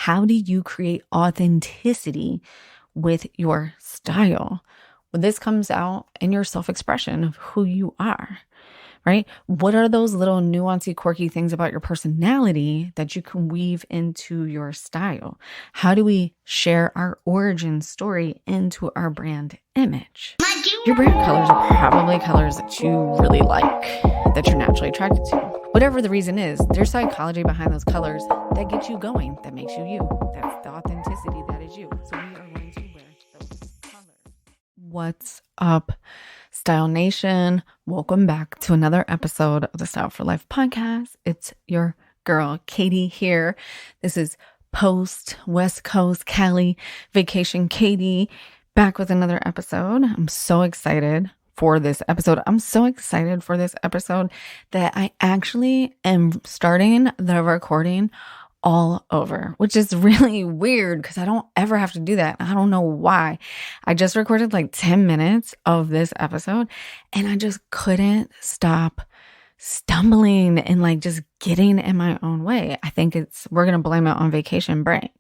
How do you create authenticity with your style? Well, this comes out in your self-expression of who you are, right? What are those little nuancy, quirky things about your personality that you can weave into your style? How do we share our origin story into our brand image? Your brand colors are probably colors that you really like, that you're naturally attracted to. Whatever the reason is, there's psychology behind those colors that gets you going, that makes you you. That's the authenticity that is you. So we are going to wear those colors. What's up, Style Nation? Welcome back to another episode of the Style for Life podcast. It's your girl, Katie here. This is post West Coast Cali vacation Katie, back with another episode. I'm so excited for this episode. I'm so excited for this episode that I actually am starting the recording all over, which is really weird because I don't ever have to do that. I don't know why. I just recorded like 10 minutes of this episode and I just couldn't stop stumbling and like just getting in my own way. I think we're going to blame it on vacation brain.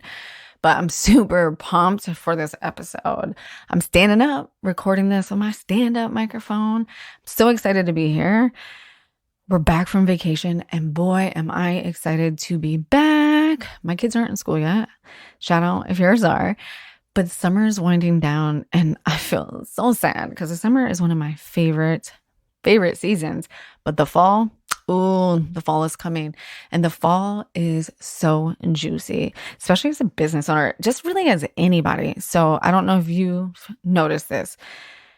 But I'm super pumped for this episode. I'm standing up, recording this on my stand-up microphone. I'm so excited to be here. We're back from vacation, and boy, am I excited to be back. My kids aren't in school yet. Shout out if yours are. But summer is winding down, and I feel so sad because the summer is one of my favorite seasons. But the fall, the fall is coming. And the fall is so juicy, especially as a business owner, just really as anybody. So I don't know if you've noticed this.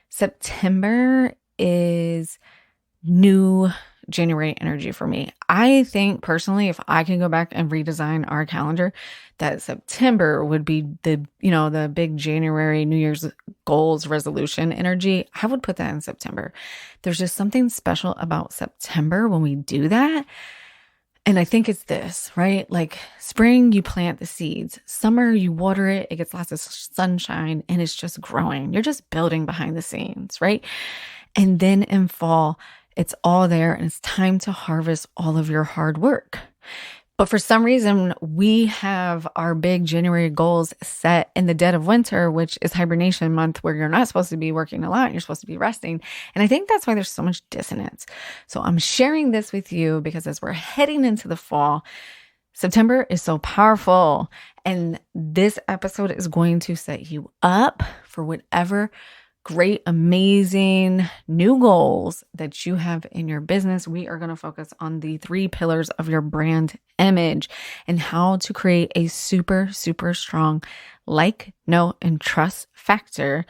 September is new January energy for me. I think personally, if I can go back and redesign our calendar, that September would be the big January New Year's goals resolution energy. I would put that in September. There's just something special about September when we do that. And I think it's this, right? Like spring, you plant the seeds. Summer, you water it. It gets lots of sunshine and it's just growing. You're just building behind the scenes, right? And then in fall, it's all there and it's time to harvest all of your hard work. But for some reason, we have our big January goals set in the dead of winter, which is hibernation month, where you're not supposed to be working a lot. You're supposed to be resting. And I think that's why there's so much dissonance. So I'm sharing this with you because as we're heading into the fall, September is so powerful. And this episode is going to set you up for whatever great, amazing new goals that you have in your business. We are going to focus on the 3 pillars of your brand image and how to create a super, super strong like, know, and trust factor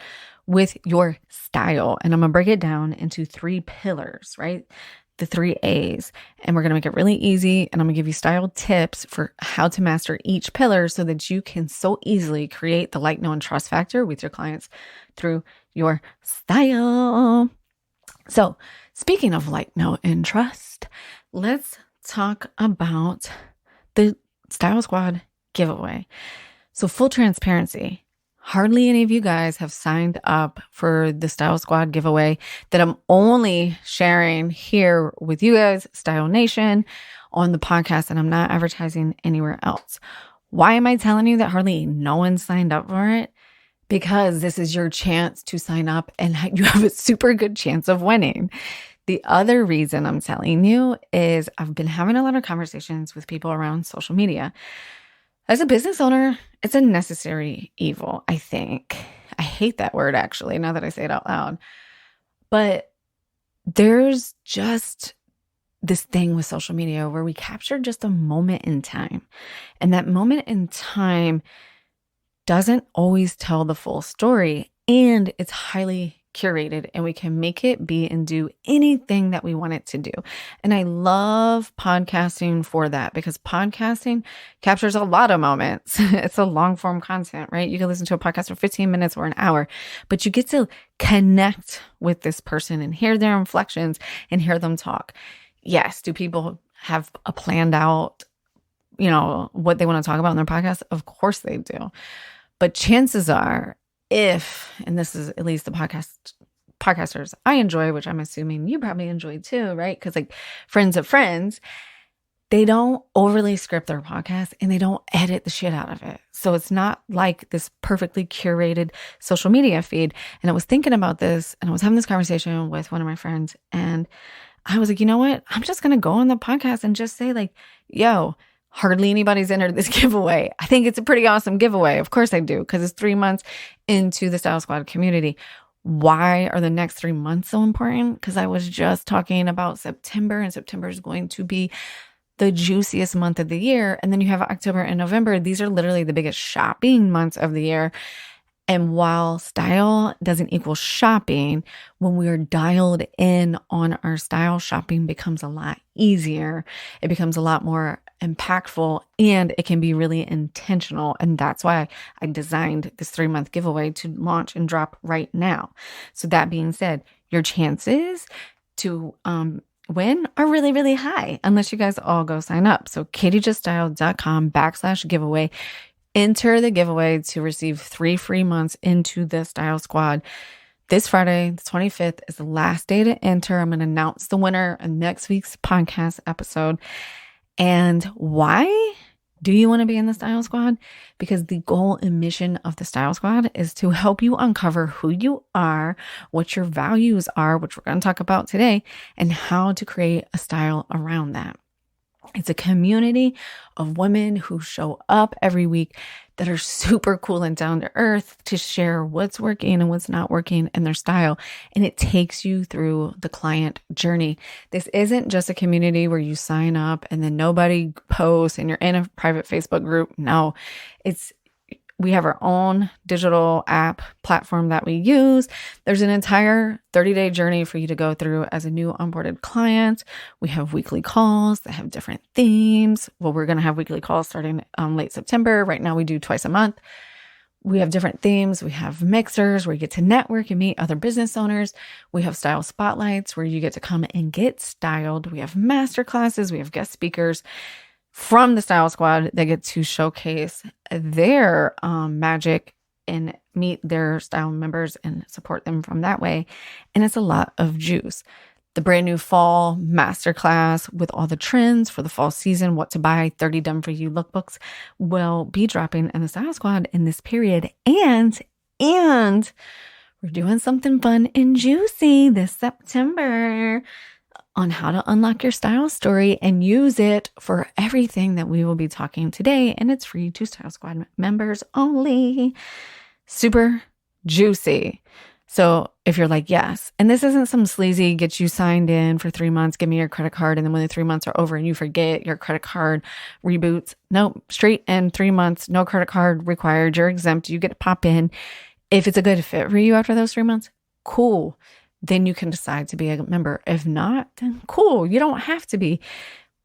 with your style. And I'm going to break it down into 3 pillars, right? The 3 A's. And we're going to make it really easy. And I'm going to give you style tips for how to master each pillar so that you can so easily create the like, know, and trust factor with your clients through your style. So speaking of like, know, and trust, let's talk about the Style Squad giveaway. So full transparency, hardly any of you guys have signed up for the Style Squad giveaway that I'm only sharing here with you guys, Style Nation, on the podcast, and I'm not advertising anywhere else. Why am I telling you that hardly no one signed up for it? Because this is your chance to sign up and you have a super good chance of winning. The other reason I'm telling you is I've been having a lot of conversations with people around social media. As a business owner, it's a necessary evil, I think. I hate that word, actually, now that I say it out loud. But there's just this thing with social media where we capture just a moment in time. And that moment in time doesn't always tell the full story, and it's highly curated, and we can make it be and do anything that we want it to do. And I love podcasting for that because podcasting captures a lot of moments. It's a long form content, right? You can listen to a podcast for 15 minutes or an hour, but you get to connect with this person and hear their inflections and hear them talk. Yes, do people have a planned out, what they want to talk about in their podcast? Of course they do. But chances are, and this is at least the podcasters I enjoy, which I'm assuming you probably enjoy too, right? Because like friends of friends, they don't overly script their podcast and they don't edit the shit out of it. So it's not like this perfectly curated social media feed. And I was thinking about this and I was having this conversation with one of my friends and I was like, you know what? I'm just going to go on the podcast and just say like, yo, hardly anybody's entered this giveaway. I think it's a pretty awesome giveaway. Of course I do, because it's 3 months into the Style Squad community. Why are the next 3 months so important? Because I was just talking about September, and September is going to be the juiciest month of the year. And then you have October and November. These are literally the biggest shopping months of the year. And while style doesn't equal shopping, when we are dialed in on our style, shopping becomes a lot easier. It becomes a lot more impactful and it can be really intentional. And that's why I designed this 3-month giveaway to launch and drop right now. So that being said, your chances to win are really, really high unless you guys all go sign up. So katiejuststyle.com/giveaway. Enter the giveaway to receive 3 free months into the Style Squad. This Friday, the 25th, is the last day to enter. I'm going to announce the winner in next week's podcast episode. And why do you want to be in the Style Squad? Because the goal and mission of the Style Squad is to help you uncover who you are, what your values are, which we're going to talk about today, and how to create a style around that. It's a community of women who show up every week that are super cool and down to earth to share what's working and what's not working in their style. And it takes you through the client journey. This isn't just a community where you sign up and then nobody posts and you're in a private Facebook group. No, we have our own digital app platform that we use. There's an entire 30-day journey for you to go through as a new onboarded client. We have weekly calls that have different themes. Well, we're going to have weekly calls starting late September. Right now we do twice a month. We have different themes. We have mixers where you get to network and meet other business owners. We have style spotlights where you get to come and get styled. We have master classes. We have guest speakers from the Style Squad. They get to showcase their magic and meet their style members and support them from that way. And it's a lot of juice. The brand new fall masterclass with all the trends for the fall season, what to buy, 30 done for you lookbooks will be dropping in the Style Squad in this period. And we're doing something fun and juicy this September on how to unlock your style story and use it for everything that we will be talking today. And it's free to Style Squad members only. Super juicy. So if you're like, yes, and this isn't some sleazy, get you signed in for 3 months, give me your credit card. And then when the 3 months are over and you forget, your credit card reboots. Nope, straight in 3 months, no credit card required. You're exempt. You get to pop in. If it's a good fit for you after those 3 months, cool. Then you can decide to be a member. If not, then cool. You don't have to be,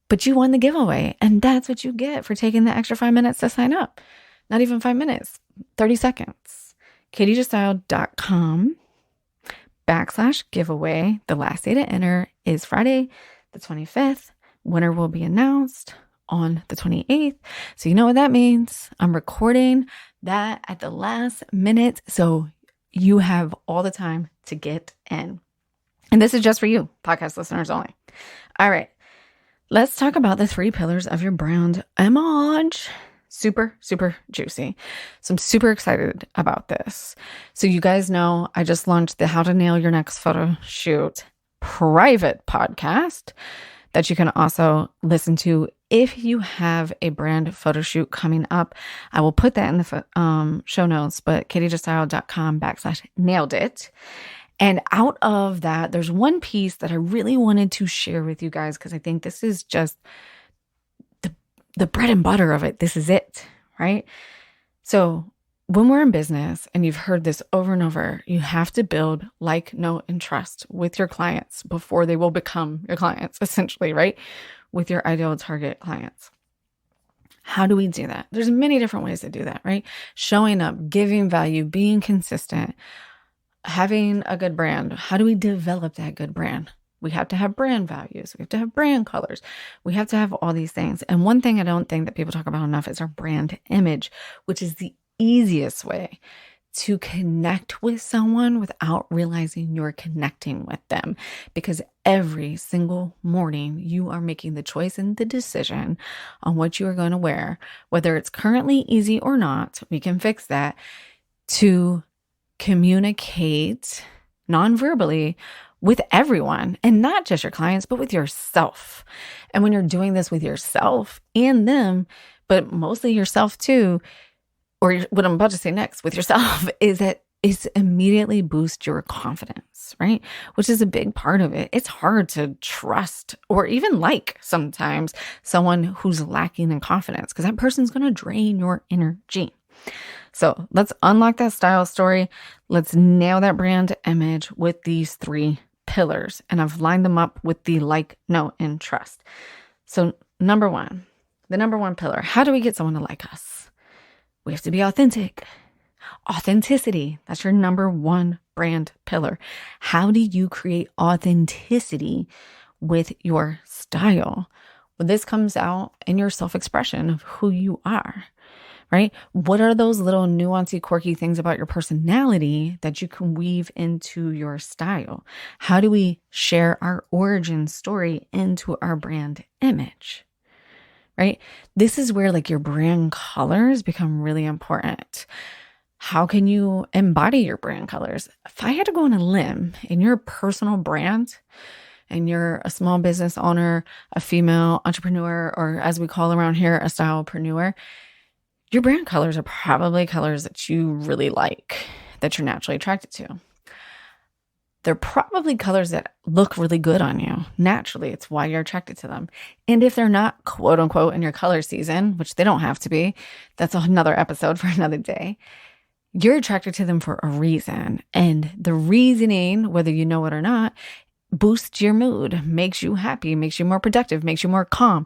but you won the giveaway. And that's what you get for taking the extra 5 minutes to sign up. Not even 5 minutes, 30 seconds. katiejuststyle.com/giveaway. The last day to enter is Friday, the 25th. Winner will be announced on the 28th. So you know what that means. I'm recording that at the last minute. So you have all the time to get in. And this is just for you, podcast listeners only. All right. Let's talk about the 3 pillars of your brand image. Super, super juicy. So I'm super excited about this. So you guys know I just launched the How to Nail Your Next Photo Shoot private podcast that you can also listen to if you have a brand photo shoot coming up. I will put that in the show notes, but katiejuststyle.com/nailed-it. And out of that, there's one piece that I really wanted to share with you guys because I think this is just the bread and butter of it. This is it, right? So when we're in business, and you've heard this over and over, you have to build like, know, and trust with your clients before they will become your clients, essentially, right? With your ideal target clients. How do we do that? There's many different ways to do that, right? Showing up, giving value, being consistent, having a good brand. How do we develop that good brand? We have to have brand values. We have to have brand colors. We have to have all these things. And one thing I don't think that people talk about enough is our brand image, which is the easiest way to connect with someone without realizing you're connecting with them. Because every single morning, you are making the choice and the decision on what you are going to wear, whether it's currently easy or not, we can fix that, to communicate non-verbally with everyone, and not just your clients, but with yourself. And when you're doing this with yourself and them, but mostly yourself too, or what I'm about to say next with yourself, is that it's immediately boost your confidence, right? Which is a big part of it. It's hard to trust or even like sometimes someone who's lacking in confidence, because that person's going to drain your energy. So let's unlock that style story. Let's nail that brand image with these 3 pillars. And I've lined them up with the like, know, and trust. So the number 1 pillar, how do we get someone to like us? We have to be authentic. Authenticity, that's your number 1 brand pillar. How do you create authenticity with your style? Well, this comes out in your self-expression of who you are, right? What are those little nuancy, quirky things about your personality that you can weave into your style? How do we share our origin story into our brand image, right? This is where like your brand colors become really important. How can you embody your brand colors? If I had to go on a limb in your personal brand, and you're a small business owner, a female entrepreneur, or as we call around here, a stylepreneur, your brand colors are probably colors that you really like, that you're naturally attracted to. They're probably colors that look really good on you. Naturally, it's why you're attracted to them. And if they're not, quote unquote, in your color season, which they don't have to be, that's another episode for another day. You're attracted to them for a reason. And the reasoning, whether you know it or not, boosts your mood, makes you happy, makes you more productive, makes you more calm,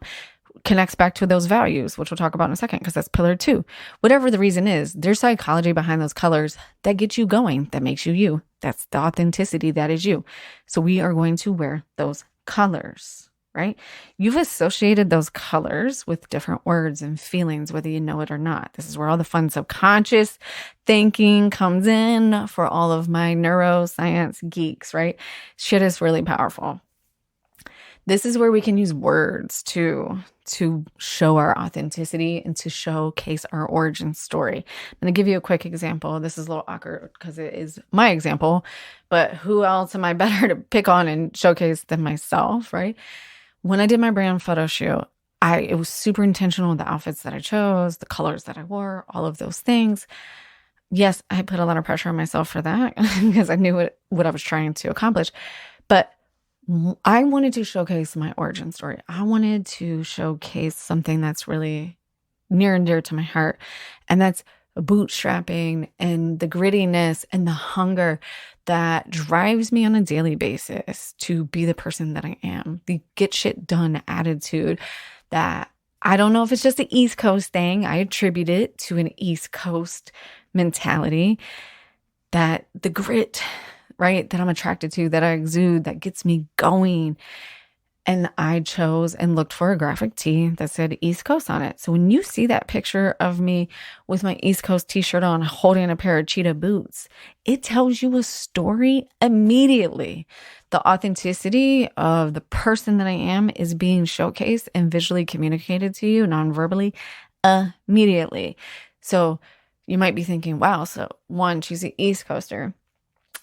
connects back to those values, which we'll talk about in a second, because that's pillar 2. Whatever the reason is, there's psychology behind those colors that gets you going, that makes you you. That's the authenticity that is you. So we are going to wear those colors, right? You've associated those colors with different words and feelings, whether you know it or not. This is where all the fun subconscious thinking comes in for all of my neuroscience geeks, right? Shit is really powerful. This is where we can use words to show our authenticity and to showcase our origin story. I'm going to give you a quick example. This is a little awkward because it is my example, but who else am I better to pick on and showcase than myself, right? When I did my brand photo shoot, it was super intentional with the outfits that I chose, the colors that I wore, all of those things. Yes, I put a lot of pressure on myself for that because I knew what I was trying to accomplish, but I wanted to showcase my origin story. I wanted to showcase something that's really near and dear to my heart, and that's bootstrapping and the grittiness and the hunger that drives me on a daily basis to be the person that I am, the get shit done attitude that I don't know if it's just the East Coast thing. I attribute it to an East Coast mentality, that the grit, right, that I'm attracted to, that I exude, that gets me going. And I chose and looked for a graphic tee that said East Coast on it. So when you see that picture of me with my East Coast t-shirt on, holding a pair of cheetah boots, it tells you a story immediately. The authenticity of the person that I am is being showcased and visually communicated to you non-verbally immediately. So you might be thinking, wow, so one, she's an East Coaster.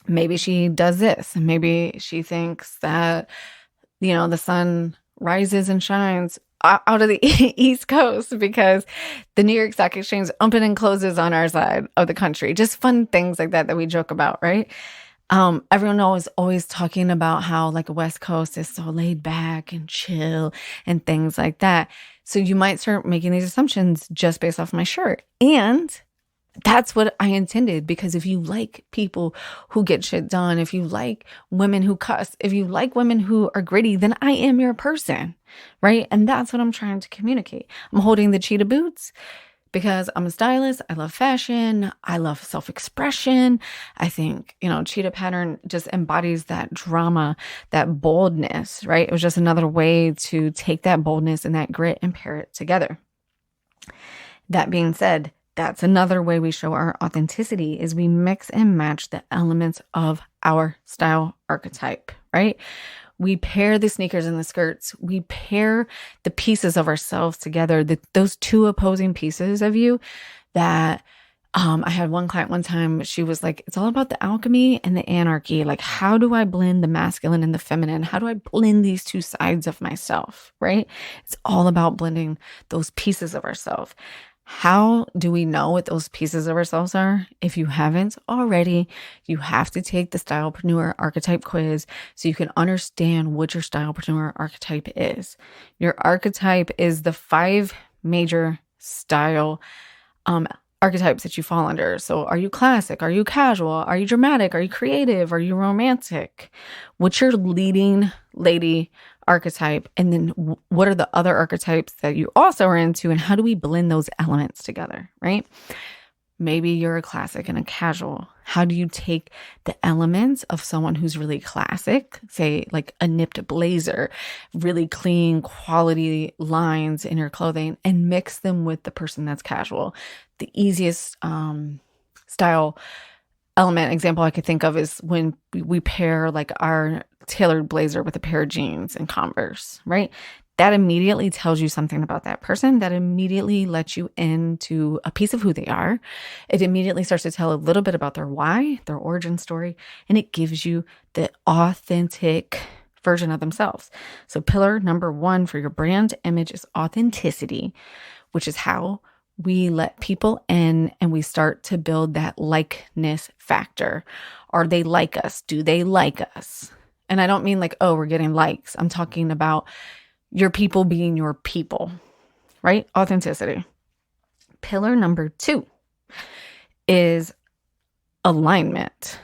Maybe she does this. Maybe she thinks that, the sun rises and shines out of the East Coast because the New York Stock Exchange opens and closes on our side of the country. Just fun things like that we joke about, right? Everyone is always talking about how like a West Coast is so laid back and chill and things like that. So you might start making these assumptions just based off my shirt. And that's what I intended, because if you like people who get shit done, if you like women who cuss, if you like women who are gritty, then I am your person, right? And that's what I'm trying to communicate. I'm holding the cheetah boots because I'm a stylist. I love fashion. I love self-expression. I think, cheetah pattern just embodies that drama, that boldness, right? It was just another way to take that boldness and that grit and pair it together. That being said, that's another way we show our authenticity, is we mix and match the elements of our style archetype, right? We pair the sneakers and the skirts. We pair the pieces of ourselves together, those two opposing pieces of you that I had one client one time, she was like, it's all about the alchemy and the anarchy. Like, how do I blend the masculine and the feminine? How do I blend these two sides of myself, right? It's all about blending those pieces of ourselves. How do we know what those pieces of ourselves are? If you haven't already, you have to take the Stylepreneur Archetype quiz so you can understand what your Stylepreneur archetype is. Your archetype is the 5 major style archetypes that you fall under. So are you classic? Are you casual? Are you dramatic? Are you creative? Are you romantic? What's your leading lady archetype? And then what are the other archetypes that you also are into? And how do we blend those elements together, right? Maybe you're a classic and a casual. How do you take the elements of someone who's really classic, say like a nipped blazer, really clean quality lines in your clothing, and mix them with the person that's casual? The easiest style element example I could think of is when we pair like our tailored blazer with a pair of jeans and Converse, right? That immediately tells you something about that person. That immediately lets you into a piece of who they are. It immediately starts to tell a little bit about their why, their origin story, and it gives you the authentic version of themselves. So pillar number 1 for your brand image is authenticity, which is how we let people in and we start to build that likeness factor. Are they like us? Do they like us? And I don't mean like, oh, we're getting likes. I'm talking about your people being your people, right? Authenticity. Pillar number 2 is alignment.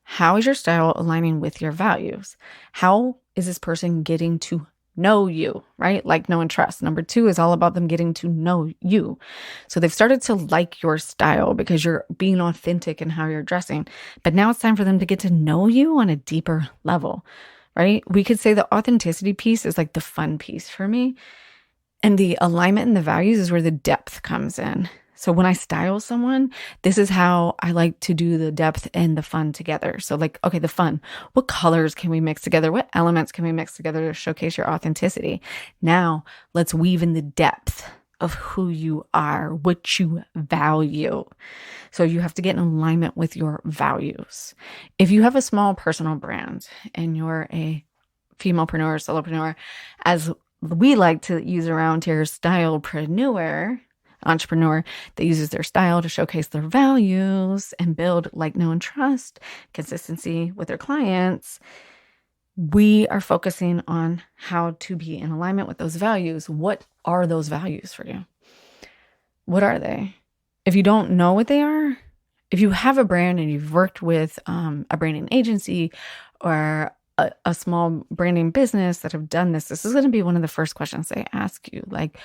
How is your style aligning with your values? How is this person getting to know you, right? Like, know, and trust. Number 2 is all about them getting to know you. So they've started to like your style because you're being authentic in how you're dressing. But now it's time for them to get to know you on a deeper level, right? We could say the authenticity piece is like the fun piece for me. And the alignment and the values is where the depth comes in. So when I style someone, this is how I like to do the depth and the fun together. So like, okay, the fun, what colors can we mix together? What elements can we mix together to showcase your authenticity? Now let's weave in the depth of who you are, what you value. So you have to get in alignment with your values. If you have a small personal brand and you're a femalepreneur, solopreneur, as we like to use around here, stylepreneur, entrepreneur that uses their style to showcase their values and build like, know, and trust, consistency with their clients, we are focusing on how to be in alignment with those values. What are those values for you? What are they? If you don't know what they are, if you have a brand and you've worked with a branding agency or a small branding business that have done this, this is going to be one of the first questions they ask you. Like,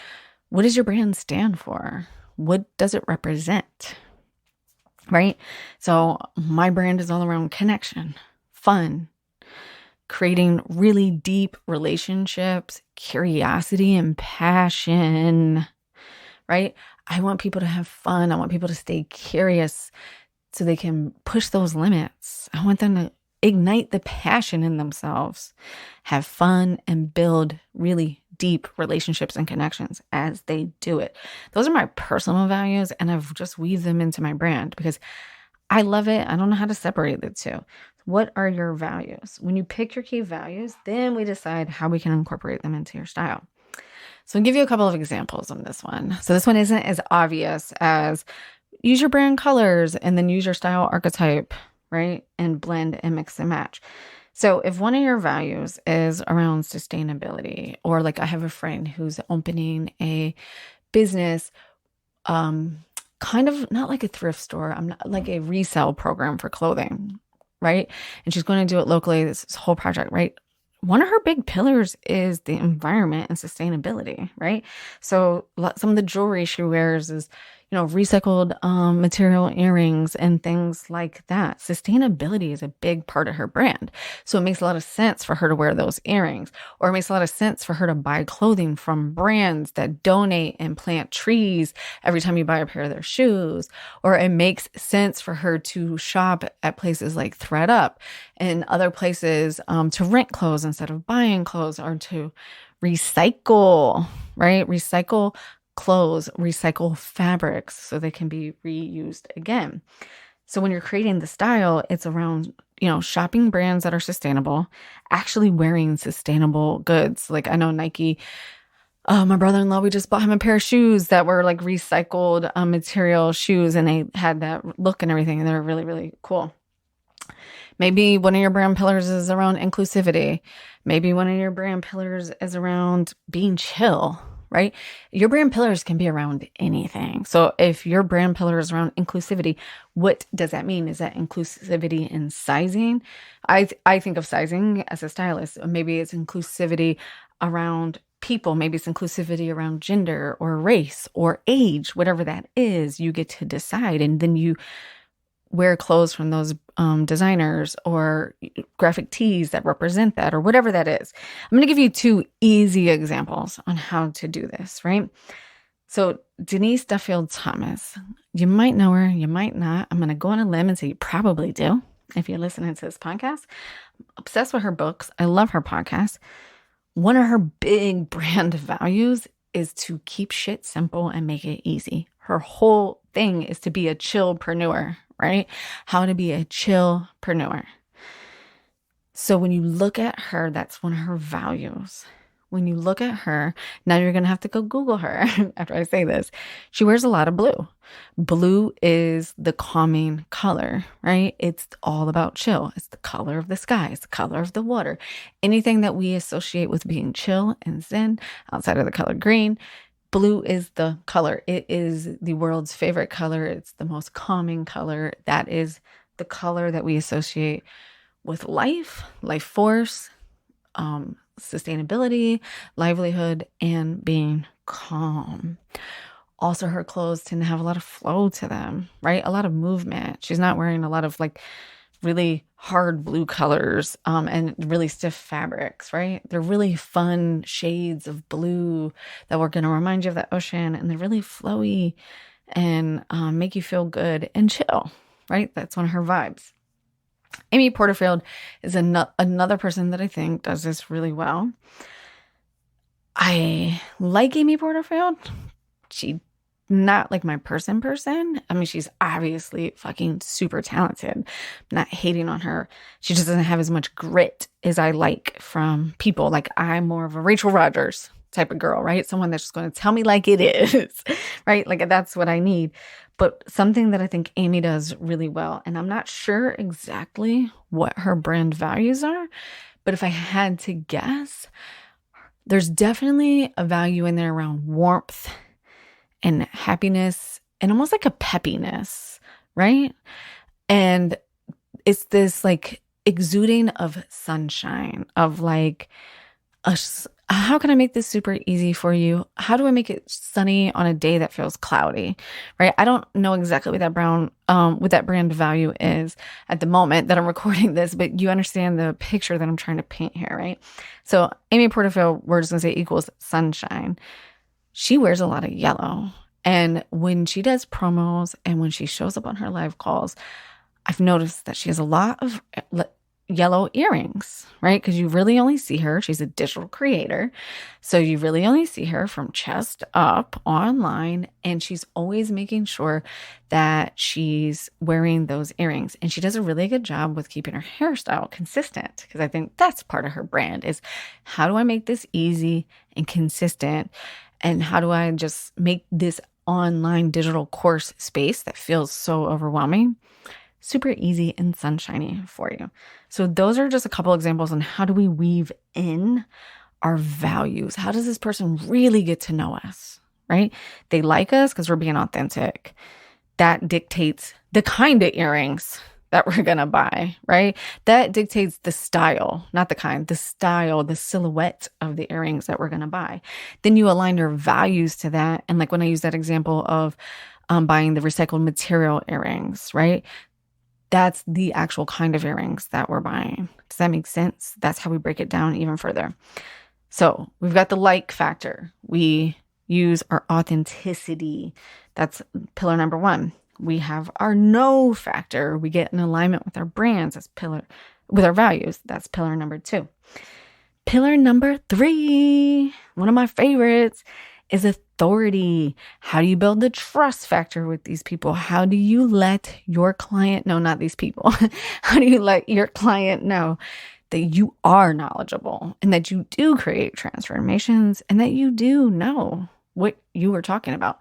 what does your brand stand for? What does it represent? Right? So my brand is all around connection, fun, creating really deep relationships, curiosity, and passion, right? I want people to have fun. I want people to stay curious so they can push those limits. I want them to ignite the passion in themselves, have fun, and build really deep relationships and connections as they do it. Those are my personal values, and I've just weaved them into my brand because I love it. I don't know how to separate the two. What are your values? When you pick your key values, then we decide how we can incorporate them into your style. So I'll give you a couple of examples on this one. So this one isn't as obvious as use your brand colors and then use your style archetype, right? And blend and mix and match. So if one of your values is around sustainability, or like I have a friend who's opening a business, kind of not like a thrift store, I'm not like a resale program for clothing, right? And she's going to do it locally, this whole project, right? One of her big pillars is the environment and sustainability, right? So some of the jewelry she wears is, recycled material earrings and things like that. Sustainability is a big part of her brand. So it makes a lot of sense for her to wear those earrings, or it makes a lot of sense for her to buy clothing from brands that donate and plant trees every time you buy a pair of their shoes. Or it makes sense for her to shop at places like ThredUp and other places to rent clothes instead of buying clothes, or to recycle, right? Recycle clothes, recycle fabrics so they can be reused again. So when you're creating the style, it's around, shopping brands that are sustainable, actually wearing sustainable goods. Like I know Nike, my brother-in-law, we just bought him a pair of shoes that were like recycled material shoes, and they had that look and everything, and they're really, really cool. Maybe one of your brand pillars is around inclusivity. Maybe one of your brand pillars is around being chill, right? Your brand pillars can be around anything. So if your brand pillar is around inclusivity, what does that mean? Is that inclusivity in sizing? I think of sizing as a stylist. Maybe it's inclusivity around people. Maybe it's inclusivity around gender or race or age, whatever that is, you get to decide. And then you wear clothes from those designers or graphic tees that represent that, or whatever that is. I'm going to give you 2 easy examples on how to do this, right? So Denise Duffield Thomas, you might know her, you might not. I'm going to go on a limb and say you probably do if you're listening to this podcast. I'm obsessed with her books. I love her podcast. One of her big brand values is to keep shit simple and make it easy. Her whole thing is to be a chillpreneur, right? How to be a chillpreneur. So when you look at her, that's one of her values. When you look at her, now you're going to have to go Google her after I say this. She wears a lot of blue. Blue is the calming color, right? It's all about chill. It's the color of the sky. It's the color of the water. Anything that we associate with being chill and zen outside of the color green, blue is the color. It is the world's favorite color. It's the most calming color. That is the color that we associate with life force, sustainability, livelihood, and being calm. Also, her clothes tend to have a lot of flow to them, right? A lot of movement. She's not wearing a lot of like really hard blue colors and really stiff fabrics, right? They're really fun shades of blue that we're going to remind you of the ocean, and they're really flowy and make you feel good and chill, right? That's one of her vibes. Amy Porterfield is another person that I think does this really well. I like Amy Porterfield. She not like my person. I mean, she's obviously fucking super talented. I'm not hating on her. She just doesn't have as much grit as I like from people. Like I'm more of a Rachel Rodgers type of girl, right? Someone that's just going to tell me like it is, right? Like that's what I need. But something that I think Amy does really well, and I'm not sure exactly what her brand values are, but if I had to guess, there's definitely a value in there around warmth and happiness and almost like a peppiness, right? And it's this like exuding of sunshine, of like, how can I make this super easy for you? How do I make it sunny on a day that feels cloudy, right? I don't know exactly what that brand value is at the moment that I'm recording this, but you understand the picture that I'm trying to paint here, right? So Amy Porterfield, we're just going to say equals sunshine. She wears a lot of yellow. And when she does promos and when she shows up on her live calls, I've noticed that she has a lot of yellow earrings, right? Because you really only see her. She's a digital creator. So you really only see her from chest up online. And she's always making sure that she's wearing those earrings. And she does a really good job with keeping her hairstyle consistent. Because I think that's part of her brand is how do I make this easy and consistent? And how do I just make this online digital course space that feels so overwhelming super easy and sunshiny for you? So those are just a couple examples on how do we weave in our values? How does this person really get to know us, right? They like us because we're being authentic. That dictates the kind of earrings that we're going to buy, right? That dictates the style, not the kind, the style, the silhouette of the earrings that we're going to buy. Then you align your values to that. And like when I use that example of buying the recycled material earrings, right? That's the actual kind of earrings that we're buying. Does that make sense? That's how we break it down even further. So we've got the like factor. We use our authenticity. That's pillar number 1. We have our know factor. We get in alignment with our brands. With our values. That's pillar number 2. Pillar number 3, one of my favorites, is authority. How do you build the trust factor with these people? How do you let your client know, not these people, how do you let your client know that you are knowledgeable and that you do create transformations and that you do know what you are talking about?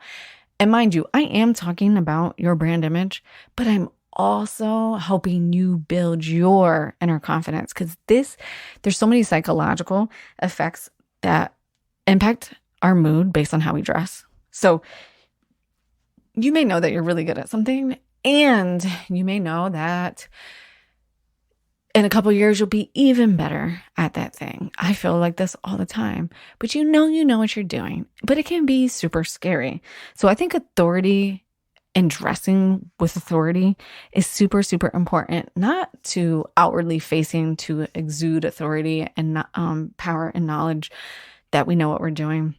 And mind you, I am talking about your brand image, but I'm also helping you build your inner confidence, because there's so many psychological effects that impact our mood based on how we dress. So you may know that you're really good at something, and you may know that in a couple of years, you'll be even better at that thing. I feel like this all the time, but you know what you're doing, but it can be super scary. So I think authority and dressing with authority is super, super important, not to outwardly facing to exude authority and power and knowledge that we know what we're doing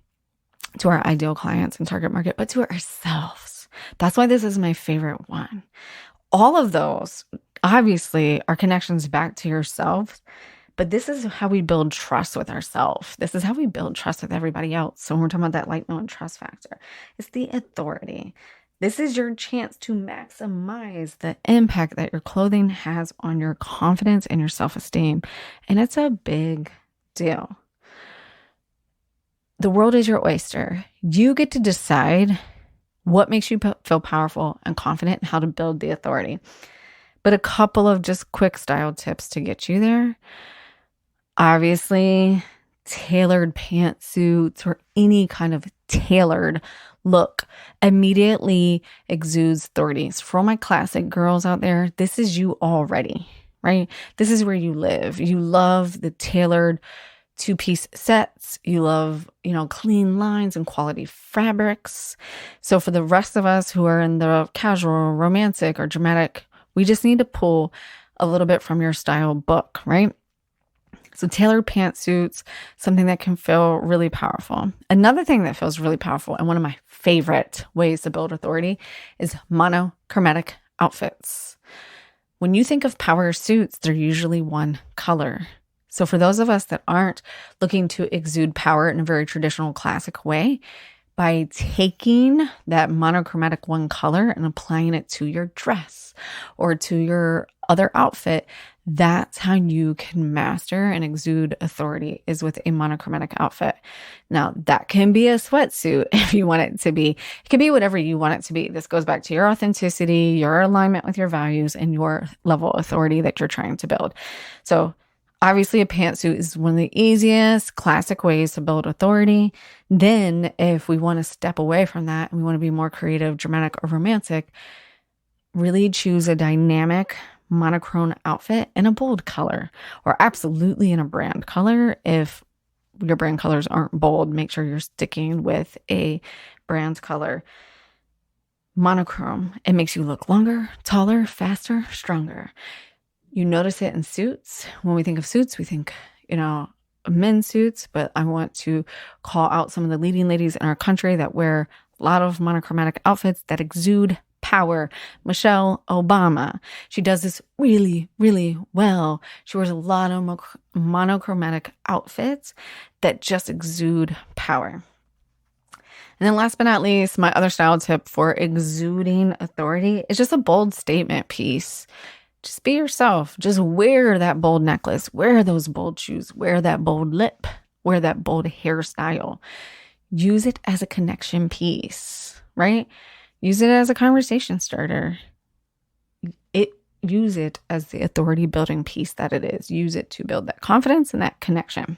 to our ideal clients and target market, but to ourselves. That's why this is my favorite one. All of those obviously are connections back to yourself, but this is how we build trust with ourselves. This is how we build trust with everybody else. So when we're talking about that like, know, and trust factor, it's the authority. This is your chance to maximize the impact that your clothing has on your confidence and your self-esteem. And it's a big deal. The world is your oyster. You get to decide what makes you feel powerful and confident and how to build the authority. But a couple of just quick style tips to get you there. Obviously, tailored pantsuits or any kind of tailored look immediately exudes authority. So for all my classic girls out there, this is you already, right? This is where you live. You love the tailored 2-piece sets. You love, clean lines and quality fabrics. So for the rest of us who are in the casual, romantic, or dramatic, we just need to pull a little bit from your style book, right? So tailored pantsuits, something that can feel really powerful. Another thing that feels really powerful, and one of my favorite ways to build authority, is monochromatic outfits. When you think of power suits, they're usually one color. So for those of us that aren't looking to exude power in a very traditional classic way, by taking that monochromatic one color and applying it to your dress or to your other outfit, that's how you can master and exude authority, is with a monochromatic outfit. Now, that can be a sweatsuit if you want it to be. It can be whatever you want it to be. This goes back to your authenticity, your alignment with your values, and your level of authority that you're trying to build. So obviously, a pantsuit is one of the easiest classic ways to build authority. Then if we want to step away from that and we want to be more creative, dramatic, or romantic, really choose a dynamic monochrome outfit in a bold color, or absolutely in a brand color. If your brand colors aren't bold, make sure you're sticking with a brand color. Monochrome, it makes you look longer, taller, faster, stronger. You notice it in suits. When we think of suits, we think, men's suits, but I want to call out some of the leading ladies in our country that wear a lot of monochromatic outfits that exude power. Michelle Obama, she does this really, really well. She wears a lot of monochromatic outfits that just exude power. And then last but not least, my other style tip for exuding authority is just a bold statement piece. Just be yourself. Just wear that bold necklace, wear those bold shoes, wear that bold lip, wear that bold hairstyle. Use it as a connection piece, right? Use it as a conversation starter. Use it as the authority building piece that it is. Use it to build that confidence and that connection.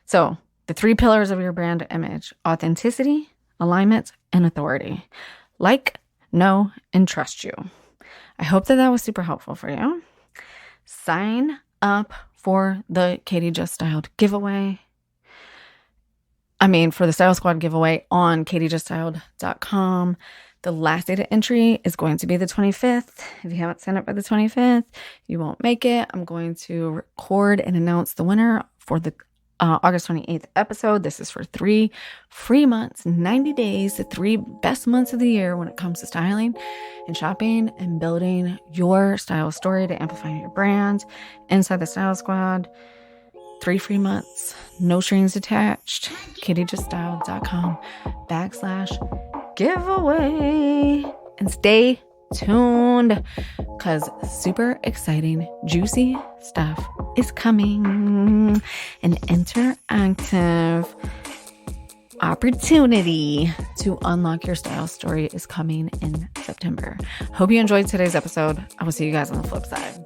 So the 3 pillars of your brand image: authenticity, alignment, and authority. Like, know, and trust you. I hope that was super helpful for you. Sign up for the Katie Just Styled giveaway. For the Style Squad giveaway on katiejuststyled.com. The last date of entry is going to be the 25th. If you haven't signed up by the 25th, you won't make it. I'm going to record and announce the winner for the August 28th episode. This is for 3 free months, 90 days, the 3 best months of the year when it comes to styling and shopping and building your style story to amplify your brand inside the Style Squad. 3 free months, no strings attached. KittyJustStyle.com/giveaway. And stay tuned because super exciting, juicy stuff is coming. An interactive opportunity to unlock your style story is coming in September. Hope you enjoyed today's episode. I will see you guys on the flip side.